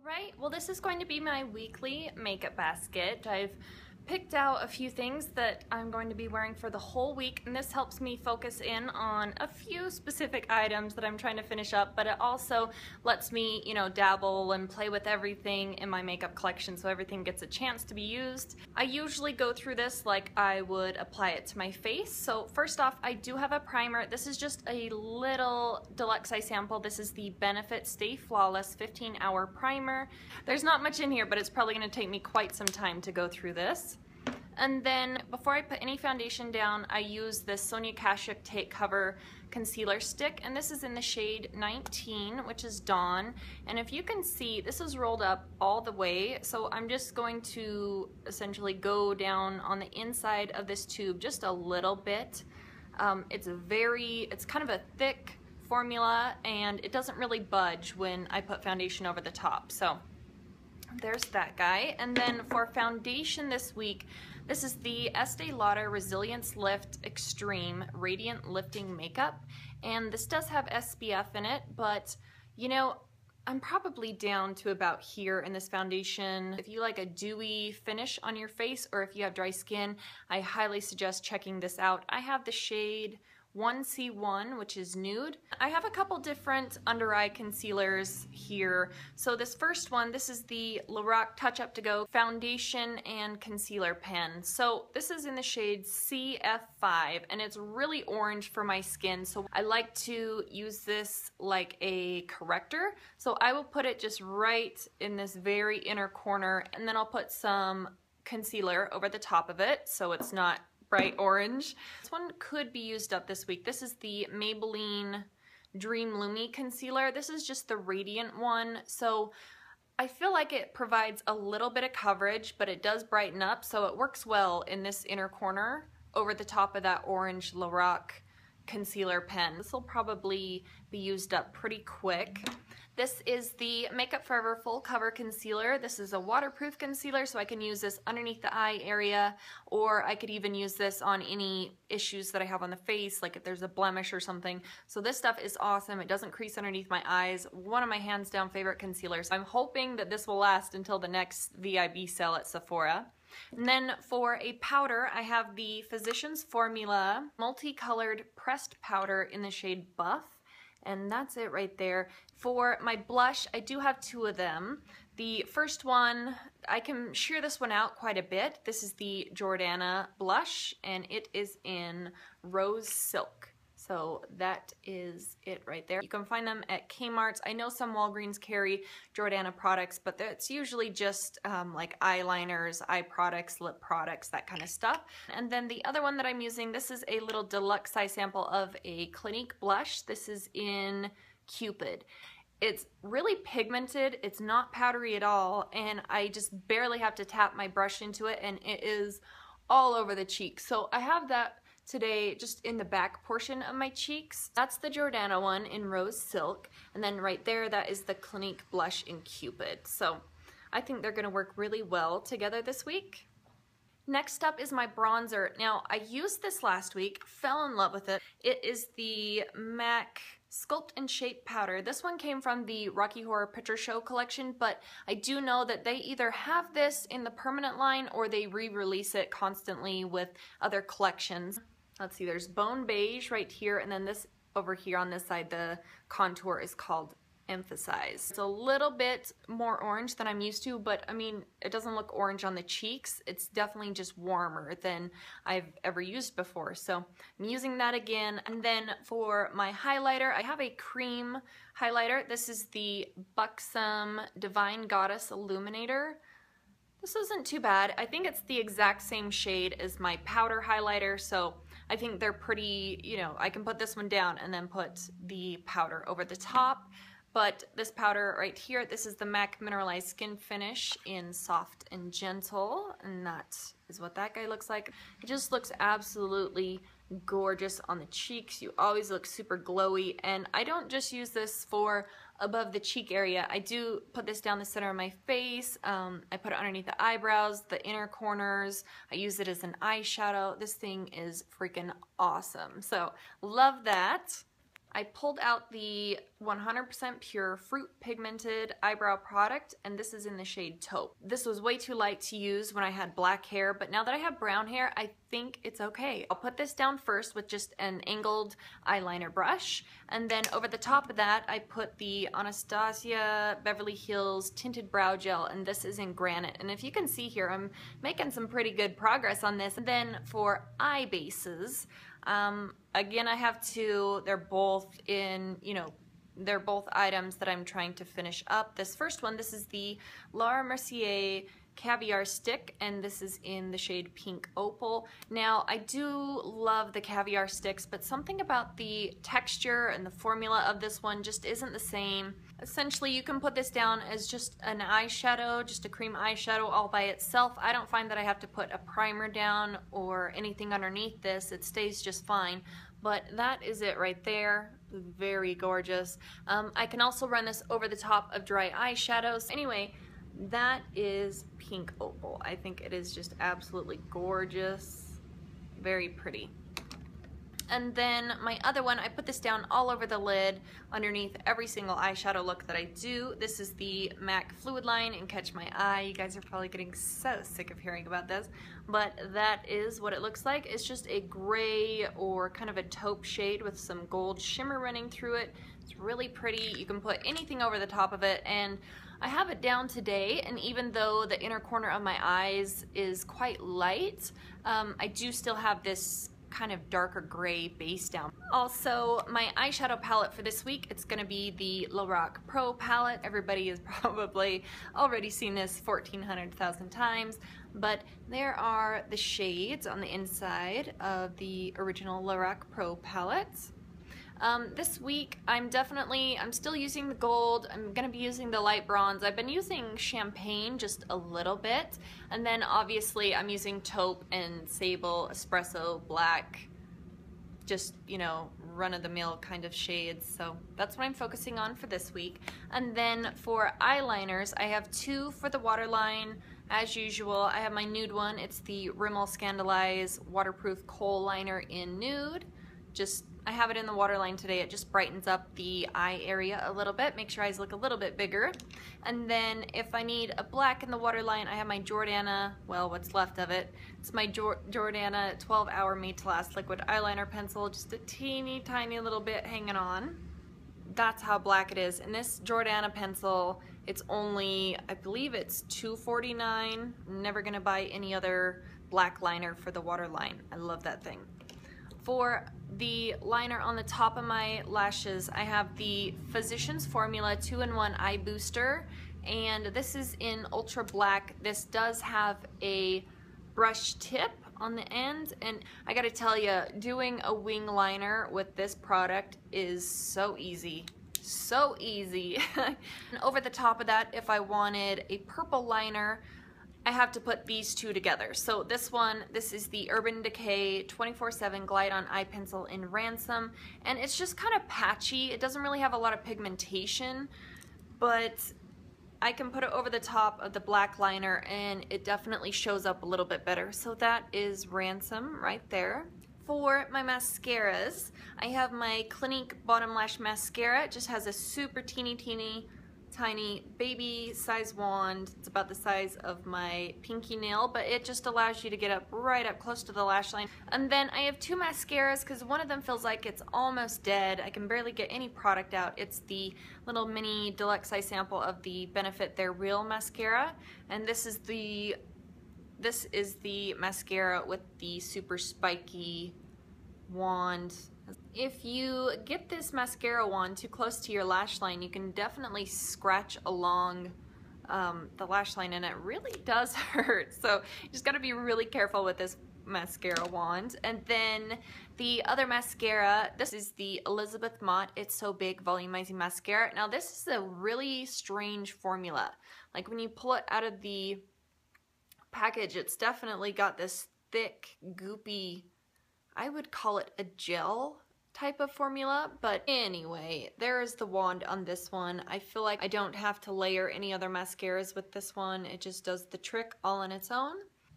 Right, well this is going to be my weekly makeup basket. I've picked out a few things that I'm going to be wearing for the whole week, and this helps me focus in on a few specific items that I'm trying to finish up, but it also lets me, dabble and play with everything in my makeup collection so everything gets a chance to be used. I usually go through this like I would apply it to my face. So first off, I do have a primer. This is just a little deluxe size sample. This is the Benefit Stay Flawless 15-hour primer. There's not much in here, but it's probably going to take me quite some time to go through this. And then before I put any foundation down, I use this Sonia Kashuk Take Cover concealer stick, and this is in the shade 19, which is Dawn. And if you can see, this is rolled up all the way, so I'm just going to essentially go down on the inside of this tube just a little bit. It's kind of a thick formula, and it doesn't really budge when I put foundation over the top. So there's that guy. And then for foundation this week, this is the Estee Lauder Resilience Lift Extreme Radiant Lifting Makeup. And this does have SPF in it, but I'm probably down to about here in this foundation. If you like a dewy finish on your face, or if you have dry skin, I highly suggest checking this out. I have the shade 1C1, which is nude. I have a couple different under eye concealers here. So this first one, this is the Lorac Touch Up To Go Foundation and Concealer Pen. So this is in the shade CF5, and it's really orange for my skin. So I like to use this like a corrector. So I will put it just right in this very inner corner, and then I'll put some concealer over the top of it so it's not bright orange. This one could be used up this week. This is the Maybelline Dream Lumi Concealer. This is just the radiant one, so I feel like it provides a little bit of coverage, but it does brighten up, so it works well in this inner corner over the top of that orange Lorac concealer pen. This will probably be used up pretty quick. This is the Makeup Forever Full Cover Concealer. This is a waterproof concealer, so I can use this underneath the eye area, or I could even use this on any issues that I have on the face, like if there's a blemish or something. So this stuff is awesome. It doesn't crease underneath my eyes. One of my hands down favorite concealers. I'm hoping that this will last until the next VIB sale at Sephora. And then for a powder, I have the Physicians Formula Multicolored Pressed Powder in the shade Buff. And that's it right there. For my blush, I do have two of them. The first one, I can sheer this one out quite a bit. This is the Jordana blush, and it is in Rose Silk. So that is it right there. You can find them at Kmart's. I know some Walgreens carry Jordana products, but that's usually just like eyeliners, eye products, lip products, that kind of stuff. And then the other one that I'm using, this is a little deluxe size sample of a Clinique blush. This is in Cupid. It's really pigmented, it's not powdery at all, and I just barely have to tap my brush into it, and it is all over the cheeks. So I have that today just in the back portion of my cheeks. That's the Jordana one in Rose Silk, and then right there, that is the Clinique blush in Cupid. So I think they're gonna work really well together this week. Next up is my bronzer. Now, I used this last week, fell in love with it. It is the MAC Sculpt and Shape Powder. This one came from the Rocky Horror Picture Show collection, but I do know that they either have this in the permanent line or they re-release it constantly with other collections. Let's see, there's Bone Beige right here, and then this over here on this side, the contour is called Emphasize. It's a little bit more orange than I'm used to, but I mean, it doesn't look orange on the cheeks. It's definitely just warmer than I've ever used before. So I'm using that again. And then for my highlighter, I have a cream highlighter. This is the Buxom Divine Goddess Illuminator. This isn't too bad. I think it's the exact same shade as my powder highlighter, so I think they're pretty, I can put this one down and then put the powder over the top. But this powder right here, this is the MAC Mineralized Skin Finish in Soft and Gentle, and that is what that guy looks like. It just looks absolutely gorgeous on the cheeks. You always look super glowy, and I don't just use this for above the cheek area. I do put this down the center of my face. I put it underneath the eyebrows, the inner corners. I use it as an eyeshadow. This thing is freaking awesome. So love that. I pulled out the 100% pure fruit pigmented eyebrow product, and this is in the shade Taupe. This was way too light to use when I had black hair, but now that I have brown hair, I think it's okay. I'll put this down first with just an angled eyeliner brush, and then over the top of that, I put the Anastasia Beverly Hills Tinted Brow Gel, and this is in Granite. And if you can see here, I'm making some pretty good progress on this. And then for eye bases, again, I have two. They're both in, they're both items that I'm trying to finish up. This first one, this is the Laura Mercier Caviar Stick, and this is in the shade Pink Opal. Now, I do love the caviar sticks, but something about the texture and the formula of this one just isn't the same. Essentially, you can put this down as just an eyeshadow, just a cream eyeshadow all by itself. I don't find that I have to put a primer down or anything underneath this. It stays just fine. But that is it right there. Very gorgeous. I can also run this over the top of dry eyeshadows. Anyway, that is Pink Opal. I think it is just absolutely gorgeous. Very pretty. And then my other one, I put this down all over the lid underneath every single eyeshadow look that I do. This is the MAC Fluid Line in Catch My Eye. You guys are probably getting so sick of hearing about this, but that is what it looks like. It's just a gray or kind of a taupe shade with some gold shimmer running through it. It's really pretty. You can put anything over the top of it, and I have it down today, and even though the inner corner of my eyes is quite light, I do still have this kind of darker gray base down. Also, my eyeshadow palette for this week, it's gonna be the Lorac Pro palette. Everybody has probably already seen this 1,400,000 times, but there are the shades on the inside of the original Lorac Pro palette. This week, I'm still using the gold. I'm gonna be using the light bronze. I've been using champagne just a little bit, and then obviously I'm using taupe and sable, espresso, black, just, run-of-the-mill kind of shades. So that's what I'm focusing on for this week. And then for eyeliners, I have two for the waterline. As usual, I have my nude one. It's the Rimmel Scandaleyes Waterproof Kohl Liner in Nude. I have it in the waterline today. It just brightens up the eye area a little bit, makes your eyes look a little bit bigger. And then if I need a black in the waterline, I have my Jordana, well, what's left of it. It's my Jordana 12-hour Made to Last liquid eyeliner pencil, just a teeny tiny little bit hanging on. That's how black it is. And this Jordana pencil, it's only, I believe it's $2.49. I'm never gonna buy any other black liner for the waterline. I love that thing. For the liner on the top of my lashes, I have the Physicians Formula 2-in-1 Eye Booster, and this is in Ultra Black. This does have a brush tip on the end, and I gotta tell you, doing a wing liner with this product is so easy. So easy. And over the top of that, if I wanted a purple liner, I have to put these two together. So this is the Urban Decay 24/7 Glide On Eye Pencil in Ransom, and it's just kind of patchy. It doesn't really have a lot of pigmentation, but I can put it over the top of the black liner and it definitely shows up a little bit better. So that is Ransom right there. For my mascaras, I have my Clinique Bottom Lash Mascara. It just has a super teeny tiny baby size wand. It's about the size of my pinky nail, but it just allows you to get right up close to the lash line. And then I have two mascaras because one of them feels like it's almost dead. I can barely get any product out. It's the little mini deluxe size sample of the Benefit They're Real mascara, and this is the mascara with the super spiky wand. If you get this mascara wand too close to your lash line, you can definitely scratch along the lash line, and it really does hurt. So you just gotta be really careful with this mascara wand. And then the other mascara, this is the Elizabeth Mott It's So Big Volumizing Mascara. Now this is a really strange formula. Like when you pull it out of the package, it's definitely got this thick, goopy, I would call it a gel type of formula, but anyway, there is the wand on this one. I feel like I don't have to layer any other mascaras with this one. It just does the trick all on its own.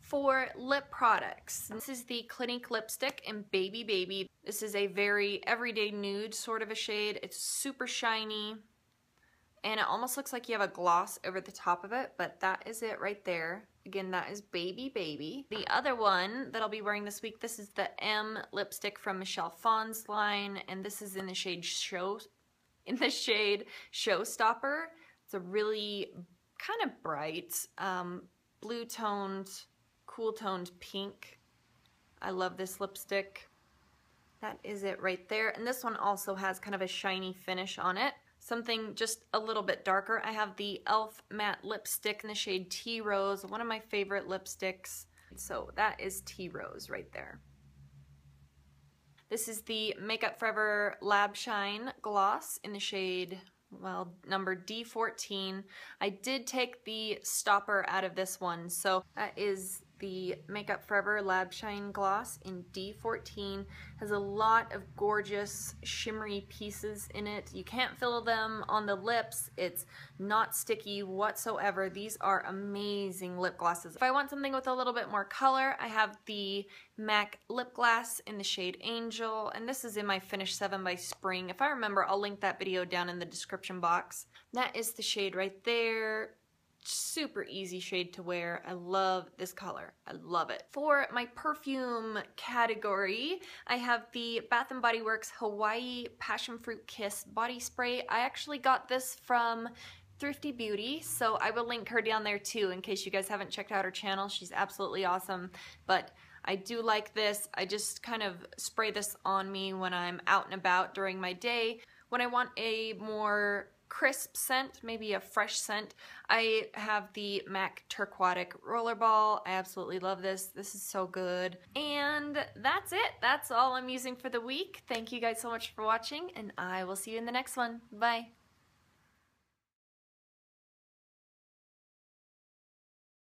For lip products, this is the Clinique lipstick in Baby Baby. This is a very everyday nude sort of a shade. It's super shiny, and it almost looks like you have a gloss over the top of it, but that is it right there. Again, that is Baby Baby. The other one that I'll be wearing this week, this is the M lipstick from Michelle Phan's line, and this is in the shade Showstopper. It's a really kind of bright, blue-toned, cool-toned pink. I love this lipstick. That is it right there. And this one also has kind of a shiny finish on it. Something just a little bit darker. I have the e.l.f. matte lipstick in the shade Tea Rose, one of my favorite lipsticks. So that is Tea Rose right there. This is the Makeup Forever Lab Shine gloss in the shade, well, number D14. I did take the stopper out of this one, so that is the Makeup Forever Lab Shine gloss in D14. Has a lot of gorgeous shimmery pieces in it. You can't feel them on the lips. It's not sticky whatsoever. These are amazing lip glosses. If I want something with a little bit more color, I have the MAC lip gloss in the shade Angel, and this is in my Finish 7 by Spring. If I remember, I'll link that video down in the description box. That is the shade right there. Super easy shade to wear. I love this color. I love it. For my perfume category, I have the Bath & Body Works Hawaii Passion Fruit Kiss body spray. I actually got this from Thrifty Beauty, so I will link her down there too in case you guys haven't checked out her channel. She's absolutely awesome. But I do like this. I just kind of spray this on me when I'm out and about during my day. When I want a more crisp scent, maybe a fresh scent, I have the MAC Turquoise Rollerball. I absolutely love this. This is so good. And that's it. That's all I'm using for the week. Thank you guys so much for watching, and I will see you in the next one. Bye.